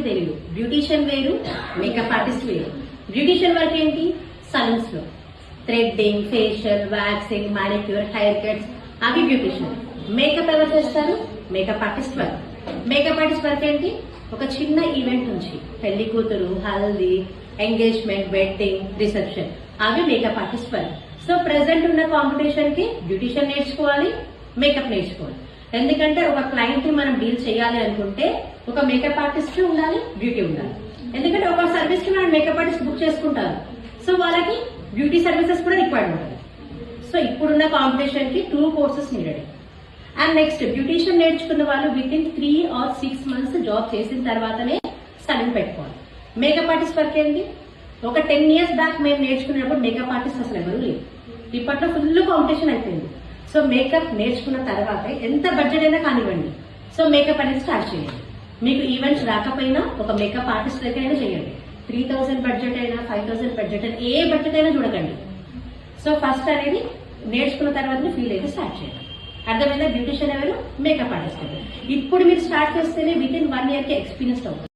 తెలియదు. బ్యూటీషియన్ వేరు, makeup artist వేరు. బ్యూటీషియన్ వర్క్ ఏంటి? సలూన్స్ లో threading, facial, waxing, manicure, hair cuts అవి బ్యూటీషియన్. మేకప్ ఎవరు చేస్తారు? Makeup artist work. Makeup artist work ఏంటి? ఒక చిన్న ఈవెంట్ నుంచి పెళ్లి కూతురు, హల్దీ, ఎంగేజ్మెంట్, వెడ్డింగ్, రిసెప్షన్ అవి makeup artist work. So present ఉన్న కాంపిటీషన్ కి బ్యూటీషియన్ నేర్చుకోవాలి, మేకప్ నేర్చుకోవాలి. ఎందుకంటే ఒక క్లయింట్ ని మనం డీల్ చేయాలి అనుకుంటే ఒక మేకప్ ఆర్టిస్ట్ ఉండాలి, బ్యూటీ ఉండాలి. ఎందుకంటే ఒక సర్వీస్ కి మనం మేకప్ ఆర్టిస్ట్ బుక్ చేసుకుంటారు, సో వాళ్ళకి బ్యూటీ సర్వీసెస్ కూడా రిక్వైర్డ్ ఉంటుంది. సో ఇప్పుడున్న కాంపిటీషన్ కి 2 courses needed. And next beautician నేర్చుకున్న వాళ్ళు with in 3 or 6 months job చేసిన తర్వాతనే సలూన్ పెట్టుకోవాలి. మేకప్ ఆర్టిస్ట్ వర్క్ ఏంటి? ఒక 10 years బ్యాక్ మేము నేర్చుకునేటప్పుడు మేకప్ ఆర్టిస్ట్ అసలు ఎవరు లేరు. ఇప్పట్లో ఫుల్ కాంపిటీషన్ అయిపోయింది. సో మేకప్ నేర్చుకున్న తర్వాత ఎంత బడ్జెట్ అయినా కానివ్వండి, సో మేకప్ అనేది స్టార్ట్ చేయండి. మీకు ఈవెంట్స్ రాకపోయినా ఒక మేకప్ ఆర్టిస్ట్ దగ్గరైనా చేయండి. 3000 బడ్జెట్ అయినా, 5000 బడ్జెట్ అయినా, ఏ బడ్జెట్ అయినా చూడకండి. సో ఫస్ట్ అనేది నేర్చుకున్న తర్వాత ఫీల్ అయితే స్టార్ట్ చేయండి. అర్థమైందా? బ్యూటిషియన్ ఎవరు? మేకప్ ఆర్టిస్ట్ ఎవరు? ఇప్పుడు మీరు స్టార్ట్ చేస్తేనే విత్ ఇన్ 1 year కి ఎక్స్పీరియన్స్ అవుతుంది.